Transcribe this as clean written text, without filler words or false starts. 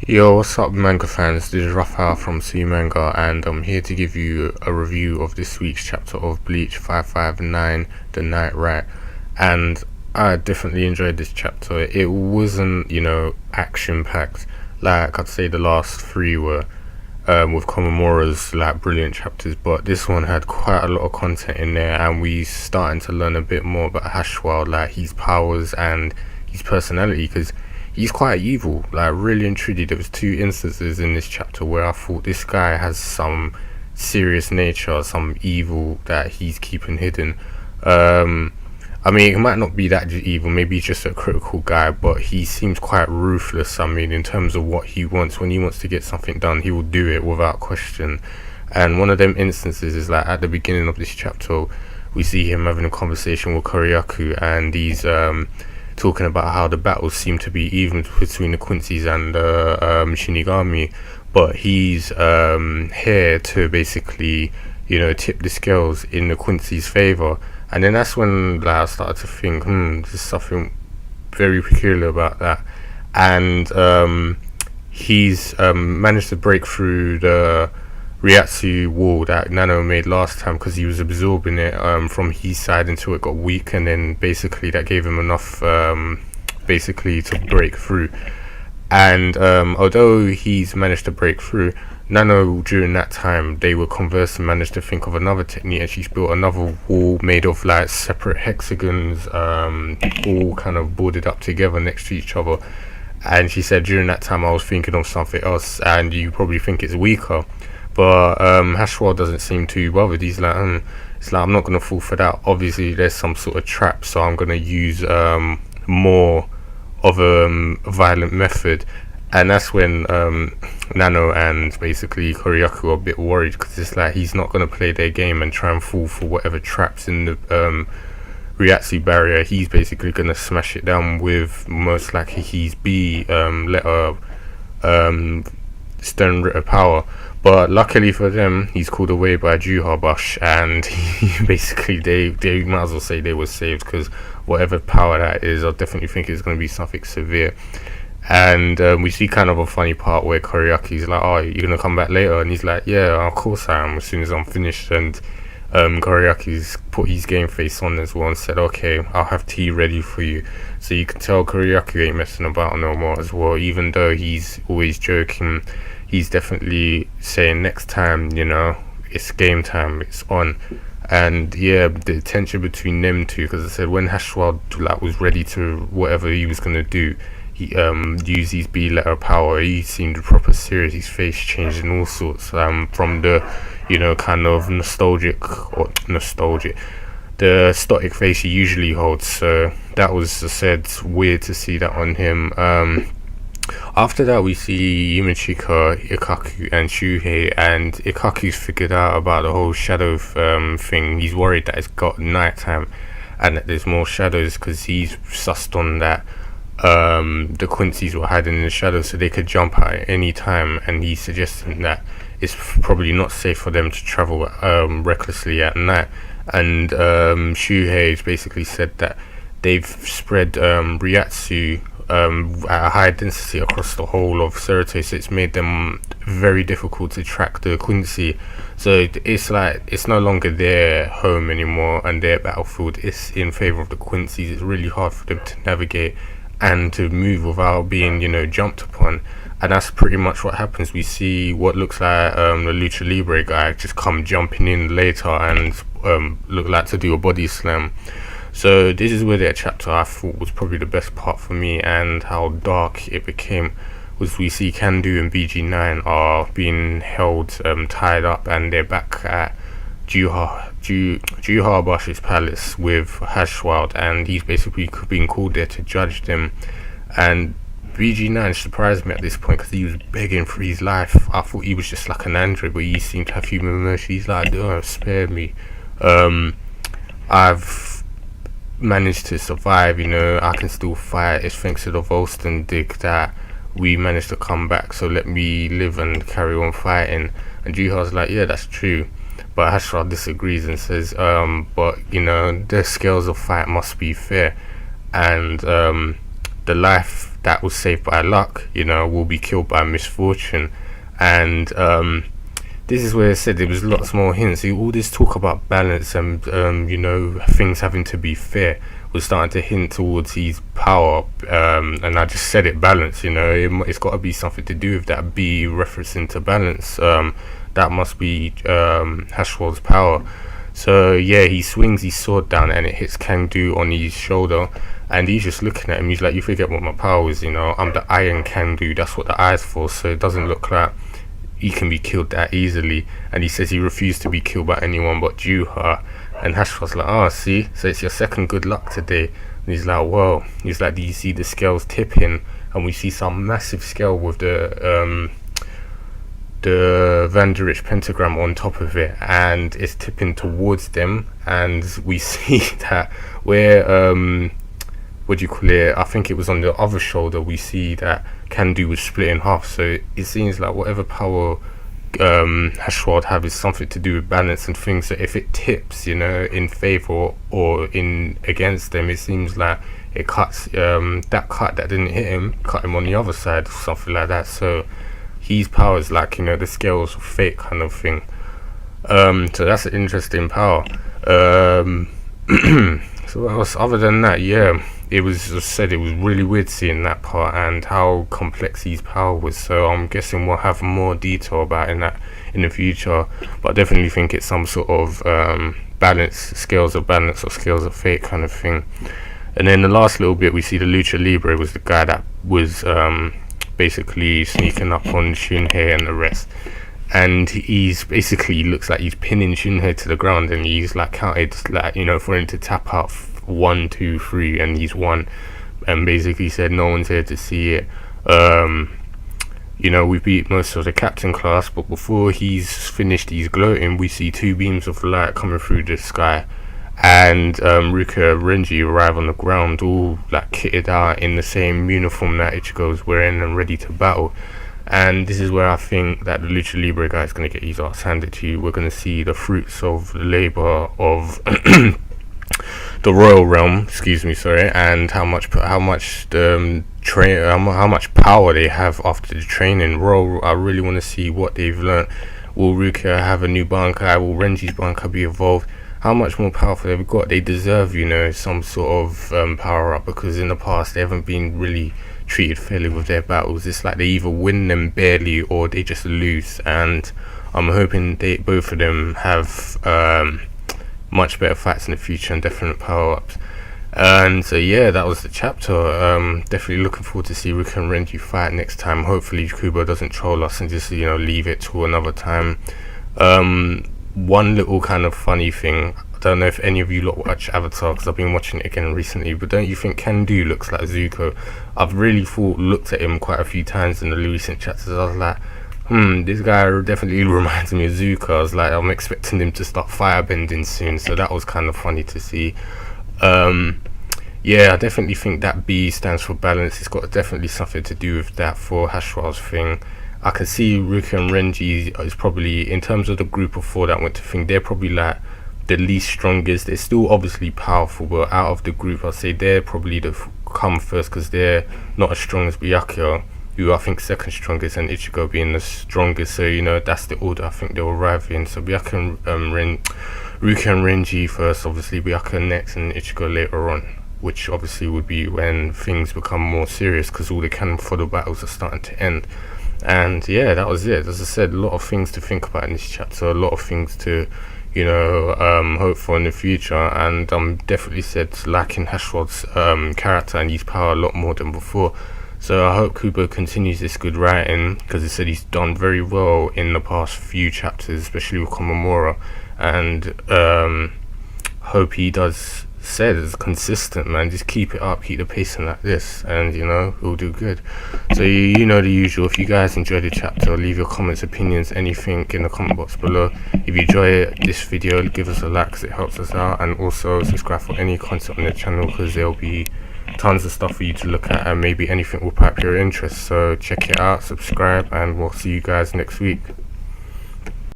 Yo, what's up, manga fans? This is Rafael from C Manga, and I'm here to give you a review of this week's chapter of Bleach 559, The Night Right. And I definitely enjoyed this chapter. It wasn't, action packed like I'd say the last three were, with Komamura's like brilliant chapters, but this one had quite a lot of content in there, and we starting to learn a bit more about Haschwalth, like his powers and his personality, because he's quite evil, like really and truly. There was two instances in this chapter where I thought this guy has some serious nature, some evil that he's keeping hidden. I mean, it might not be that evil, maybe he's just a critical guy, but he seems quite ruthless. I mean, in terms of what he wants, when he wants to get something done, he will do it without question. And one of them instances is like at the beginning of this chapter, we see him having a conversation with Koryaku, and he's talking about how the battles seem to be even between the Quincy's and the Shinigami, but he's here to basically, tip the scales in the Quincy's favor. And then that's when like, I started to think, there's something very peculiar about that. And he's managed to break through the Ryatsu wall that Nano made last time, because he was absorbing it from his side until it got weak, and then basically that gave him enough basically to break through. And although he's managed to break through, Nano during that time they were conversing, managed to think of another technique, and she's built another wall made of like separate hexagons, all kind of boarded up together next to each other. And she said during that time I was thinking of something else, and you probably think it's weaker, but Haschwalth doesn't seem too bothered. He's like, it's like, I'm not going to fall for that. Obviously there's some sort of trap, so I'm going to use more of a violent method. And that's when Nano and basically Koryaku are a bit worried, because it's like he's not going to play their game and try and fall for whatever traps in the Ryatsu barrier. He's basically going to smash it down with most likely his B letter stone ritter power. But luckily for them, he's called away by Juhabush, and basically they might as well say they were saved, because whatever power that is, I definitely think it's going to be something severe. And we see kind of a funny part where Koryaku's like, oh, you're going to come back later? And he's like, yeah, of course I am, as soon as I'm finished. And Koryaku's put his game face on as well and said, okay, I'll have tea ready for you. So you can tell Koryaku ain't messing about no more as well, even though he's always joking. He's definitely saying next time, it's game time, it's on. And yeah, the tension between them two, because I said when Haschwalth like was ready to whatever he was going to do, he used his B letter power, he seemed proper serious, his face changed and all sorts, from the kind of the stoic face he usually holds. So that was, I said, weird to see that on him. After that we see Yumachika, Ikaku and Shuhei, and Ikaku's figured out about the whole shadow thing. He's worried that it's got nighttime and that there's more shadows, because he's sussed on that the Quincy's were hiding in the shadows, so they could jump out at any time, and he's suggesting that it's probably not safe for them to travel recklessly at night. And Shuhei's basically said that they've spread Ryatsu at a high density across the whole of Seroto, so it's made them very difficult to track the Quincy. So it's like it's no longer their home anymore and their battlefield, it's in favor of the Quincy's. It's really hard for them to navigate and to move without being jumped upon. And that's pretty much what happens. We see what looks like the Lucha Libre guy just come jumping in later and look like to do a body slam. So this is where that chapter I thought was probably the best part for me, and how dark it became was we see Kandu and BG9 are being held tied up, and they're back at Juhabush's palace with Haschwalth, and he's basically being called there to judge them. And BG9 surprised me at this point, because he was begging for his life. I thought he was just like an android, but he seemed to have human emotion. He's like, oh, spare me, I've managed to survive, I can still fight. It's thanks to the Volston dig that we managed to come back, so let me live and carry on fighting. And Juha's like, yeah, that's true. But Haschwalth disagrees and says, but the scales of fight must be fair, and the life that was saved by luck, you know, will be killed by misfortune. And this is where it said there was lots more hints. All this talk about balance and you know, things having to be fair was starting to hint towards his power, and I just said it, balance, you know, it's got to be something to do with that B referencing to balance. That must be Haschwalth's power. So yeah, he swings his sword down and it hits Cang on his shoulder, and he's just looking at him. He's like, you forget what my power is, you know, I'm the Iron Cang, that's what the eye's for, so it doesn't look like he can be killed that easily. And he says he refused to be killed by anyone but Juha. And Haschwalth's like, oh, see, so it's your second good luck today. And he's like, whoa. He's like, do you see the scales tipping? And we see some massive scale with the Van der Rich pentagram on top of it, and it's tipping towards them. And we see that where what do you call it, I think it was on the other shoulder, we see that Cang was split in half. So it seems like whatever power Haschwalth have is something to do with balance and things. So if it tips, you know, in favor or in against them, it seems like it cuts that cut that didn't hit him, cut him on the other side, something like that. So his power is like, you know, the scales of fate kind of thing. So that's an interesting power. So what else other than that? Yeah, it was just said it was really weird seeing that part and how complex his power was. So I'm guessing we'll have more detail about that in the future, but I definitely think it's some sort of balance, scales of balance or scales of fate kind of thing. And then the last little bit, we see the Lucha Libre was the guy that was basically sneaking up on Shunhei and the rest, and he's basically looks like he's pinning Shunhei to the ground, and he's like counted, like, you know, for him to tap out 1, 2, 3, and he's won, and basically said no one's here to see it. You know, we beat most of the captain class, but before he's finished his gloating, we see 2 beams of light coming through the sky, and Rukia Renji arrive on the ground, all like kitted out in the same uniform that Ichigo's wearing and ready to battle. And this is where I think that the Lucha Libre guy is going to get his ass handed to you. We're going to see the fruits of the labor of the royal realm, and how much power they have after the training. I really want to see what they've learned. Will Rukia have a new Bankai? Will Renji's Bankai be evolved? How much more powerful they've got? They deserve, you know, some sort of power up, because in the past they haven't been really treated fairly with their battles. It's like they either win them barely or they just lose, and I'm hoping both of them have much better fights in the future and definite power ups. And so yeah, that was the chapter. Definitely looking forward to see Rukia and Renji fight next time. Hopefully Kubo doesn't troll us and just, you know, leave it to another time. One little kind of funny thing, I don't know if any of you lot watch Avatar, because I've been watching it again recently, but don't you think Cang looks like Zuko? I've really looked at him quite a few times in the recent chapters. I was like, this guy definitely reminds me of Zuko. I was like, I'm expecting him to start firebending soon, so that was kind of funny to see. Yeah, I definitely think that B stands for balance. It's got definitely something to do with that for Haschwalth's thing. I can see Rukia and Renji is probably, in terms of the group of 4 that went to thing, they're probably like the least strongest. They're still obviously powerful, but out of the group, I'll say they're probably the come first, because they're not as strong as Byakuya, who I think second strongest, and Ichigo being the strongest. So, you know, that's the order I think they'll arrive in. So Byakuya and Rukia and Renji first, obviously Byakuya next, and Ichigo later on, which obviously would be when things become more serious, because all the cannon fodder battles are starting to end. And yeah, that was it. As I said, a lot of things to think about in this chapter, a lot of things to, you know, hope for in the future. And I'm definitely liking Haschwalth's character and his power a lot more than before. So I hope Kubo continues this good writing, because he said he's done very well in the past few chapters, especially with Komamura, and hope he does is consistent, man. Just keep it up, keep the pacing like this, and you know, we'll do good. So you know the usual. If you guys enjoyed the chapter, leave your comments, opinions, anything in the comment box below. If you enjoy this video, give us a like, because it helps us out, and also subscribe for any content on the channel, because there'll be tons of stuff for you to look at, and maybe anything will pique your interest. So check it out, subscribe, and we'll see you guys next week.